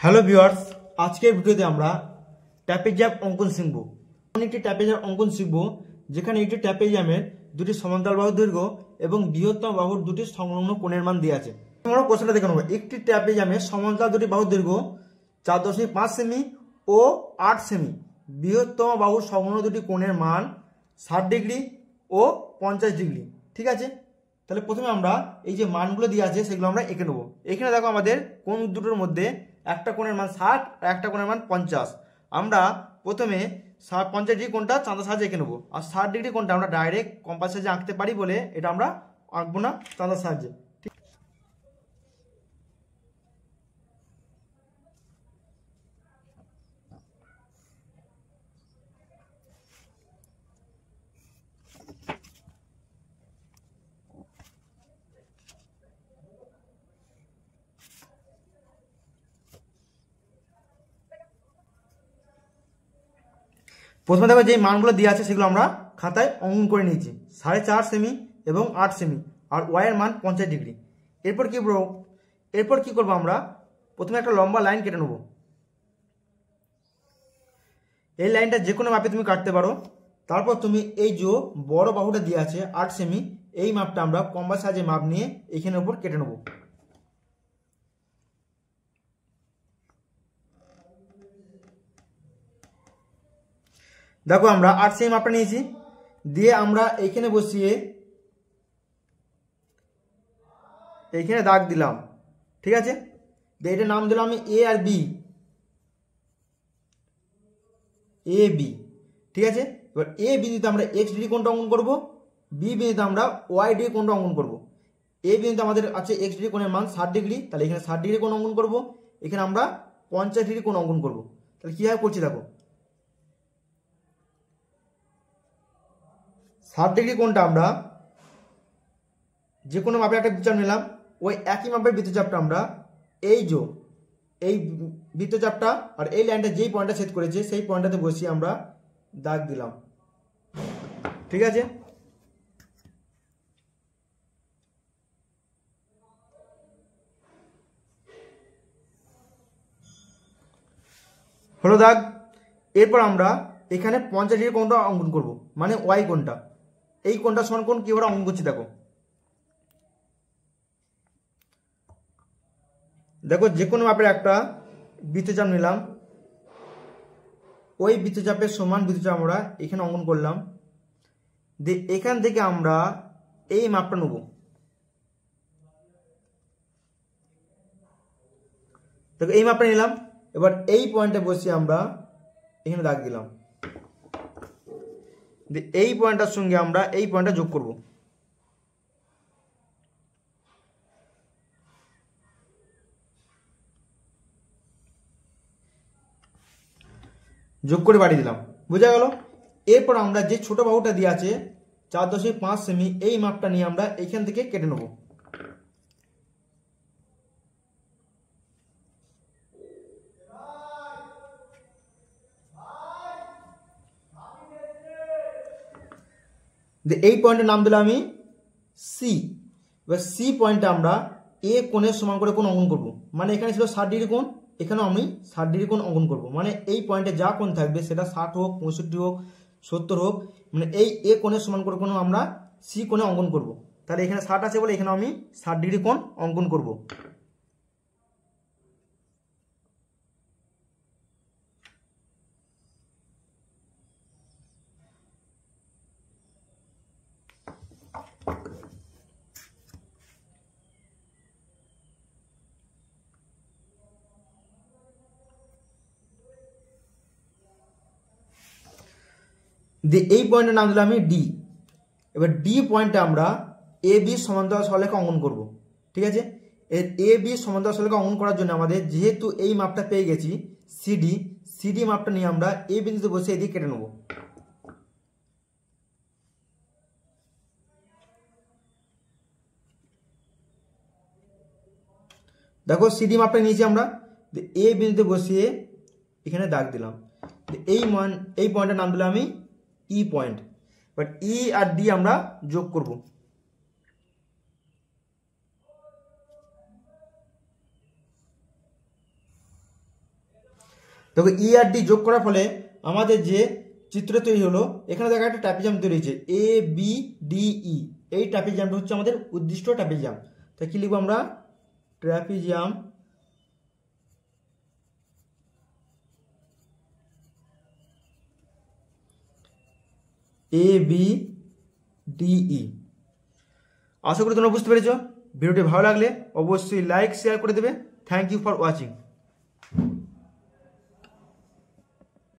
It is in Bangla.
হ্যালো ভিউয়ার্স, আজকের ভিডিওতে আমরা ট্র্যাপিজিয়াম অঙ্কন শিখব। একটি ট্র্যাপিজিয়াম অঙ্কন শিখব যেখানে একটি ট্র্যাপিজিয়ামের দুটি সমান্তরাল বাহুর দৈর্ঘ্য এবং বৃহত্তম বাহুর দুটি সংলগ্ন কোণের মান দেওয়া আছে। আমরা প্রশ্নটা দেখে নেব। একটি ট্র্যাপিজিয়ামের সমান্তরাল দুটি বাহুর দৈর্ঘ্য 4.5 সেমি ও 8 সেমি, বৃহত্তম বাহুর সংলগ্ন দুটি কোণের মান 60 ডিগ্রি ও 50 ডিগ্রি। ঠিক আছে, তাহলে প্রথমে আমরা এই যে মানগুলো দিয়ে আছে সেগুলো আমরা এঁকে নেবো। এখানে দেখো আমাদের কোণ দুটোর মধ্যে একটা কোণের মান 60 আর একটা কোণের মান 50। আমরা প্রথমে 50 ডিগ্রি কোণটা চাঁদা সাহায্যে এঁকে নেবো, আর 60 ডিগ্রি কোণটা আমরা ডাইরেক্ট কম্পাস সাহায্যে আঁকতে পারি বলে এটা আমরা আঁকবো না চাঁদার সাহায্যে। প্রথমে দেখো যে মানগুলো দেওয়া আছে সেগুলো আমরা খাতায় অঙ্কন করে নিয়েছি। 4.5 সেমি এবং 8 সেমি, আর ওয়াইয়ের মান 50 ডিগ্রি। এরপর কি করবো, আমরা প্রথমে একটা লম্বা লাইন কেটে নেব। এই লাইনটা যে কোনো মাপে তুমি কাটতে পারো। তারপর তুমি এই যে বড় বাহুটা দেওয়া আছে 8 সেমি, এই মাপটা আমরা কম্পাস সাহায্যে মাপ নিয়ে এখানের উপর কেটে নেব। দেখো আমরা 8 সেমি মাপটা নিয়েছি, দিয়ে আমরা এইখানে বসিয়ে এইখানে দাগ দিলাম। ঠিক আছে, দিয়ে এটার নাম দিলাম আমি এ আর বি, এ বি। ঠিক আছে, এবার এ বিন্দুতে আমরা এক্স ডিগ্রি কোণটা অঙ্কন করব, বি বিন্দুতে আমরা ওয়াই ডিগ্রি কোণটা অঙ্কন করব। এ বিন্দুতে আমাদের আছে এক্স ডিগ্রি কোণের মান 60 ডিগ্রি, তাহলে এখানে 60 ডিগ্রি কোণ অঙ্কন করব। এখানে আমরা 50 ডিগ্রি কোণ অঙ্কন করব। তাহলে কীভাবে করছি দেখো, 60 ডিগ্রি কোণটা আমরা যে কোনো মাপের একটা বৃত্তচাপ নিলাম, ওই একই মাপের বৃত্তচাপটা আমরা এই বৃত্তচাপটা আর এই লাইনটা যেই পয়েন্টটা ছেদ করেছে সেই পয়েন্টটাতে বসিয়ে আমরা দাগ দিলাম। ঠিক আছে, হলো দাগ। এরপর আমরা এখানে 50 ডিগ্রি কোণটা অঙ্কন করব, মানে ওয়াই কোণটা। এই কোণটা সমান কোণ কীভাবে অঙ্কন করছি দেখো। দেখো যে কোনো মাপের একটা বৃত্তচাপ নিলাম, ওই বৃত্তচাপের সমান বৃত্তচাপ আমরা এখানে অঙ্কন করলাম। দিয়ে এখান থেকে আমরা এই মাপটা নেব। দেখো এই মাপটা নিলাম, এবার এই পয়েন্টে বসিয়ে আমরা এখানে দাগ দিলাম। দিয়ে এই পয়েন্টটার সঙ্গে আমরা এই পয়েন্টটা যোগ করব। যোগ করে বাড়িয়ে দিলাম, বোঝা গেল। এরপর আমরা যে ছোট বাহুটা দিয়ে আছে 4.5 সেমি, এই মাপটা নিয়ে আমরা এইখান থেকে কেটে নেব। এই পয়েন্টের নাম দিলাম আমি সি। এবার সি পয়েন্টে আমরা এ কোণের সমান করে কোণ অঙ্কন করব। মানে এখানে ছিল 60 ডিগ্রি কোণ, এখানেও আমি 60 ডিগ্রি কোণ অঙ্কন করব। মানে এই পয়েন্টে যা কোণ থাকবে সেটা 60 হোক, 65 হোক, 70 হোক, মানে এই এ কোণের সমান করে কোণ আমরা সি কোণে অঙ্কন করব। তাহলে এখানে 60 আছে বলে এখানে আমি 60 ডিগ্রি কোণ অঙ্কন করব। দিয়ে এই পয়েন্টের নাম দিলাম আমি ডি। এবার ডি পয়েন্টে আমরা এ বি সমান্তরাল সরলরেখা অঙ্কন করব। ঠিক আছে, এর এ বি সমান্তরাল সরলরেখা অঙ্কন করার জন্য আমাদের যেহেতু এই মাপটা পেয়ে গেছি সিডি মাপটা নিয়ে আমরা এই বিন্দুতে বসে এদিকে কেটে নেব। দেখো সিডি মাপটা নিয়েছি আমরা, এ বিন্দুতে বসিয়ে এখানে দাগ দিলাম। এই পয়েন্টের নাম দিলাম আমি ই পয়েন্ট। বাট ই আর ডি আমরা যোগ করব। দেখো ই আর ডি যোগ করার ফলে আমাদের যে চিত্র তৈরি হলো, এখানে দেখা একটা ট্র্যাপিজাম তৈরি হয়েছে এ বি ডি ই। এই ট্র্যাপিজামটা হচ্ছে আমাদের উদ্দিষ্ট ট্র্যাপিজাম। তাই কি লিখবো আমরা? Trapezium A B D E. আশা করি তোমরা বুঝতে পেরেছো। ভিডিওটি ভালো লাগলে অবশ্যই লাইক শেয়ার করে দেবে। Thank you for watching.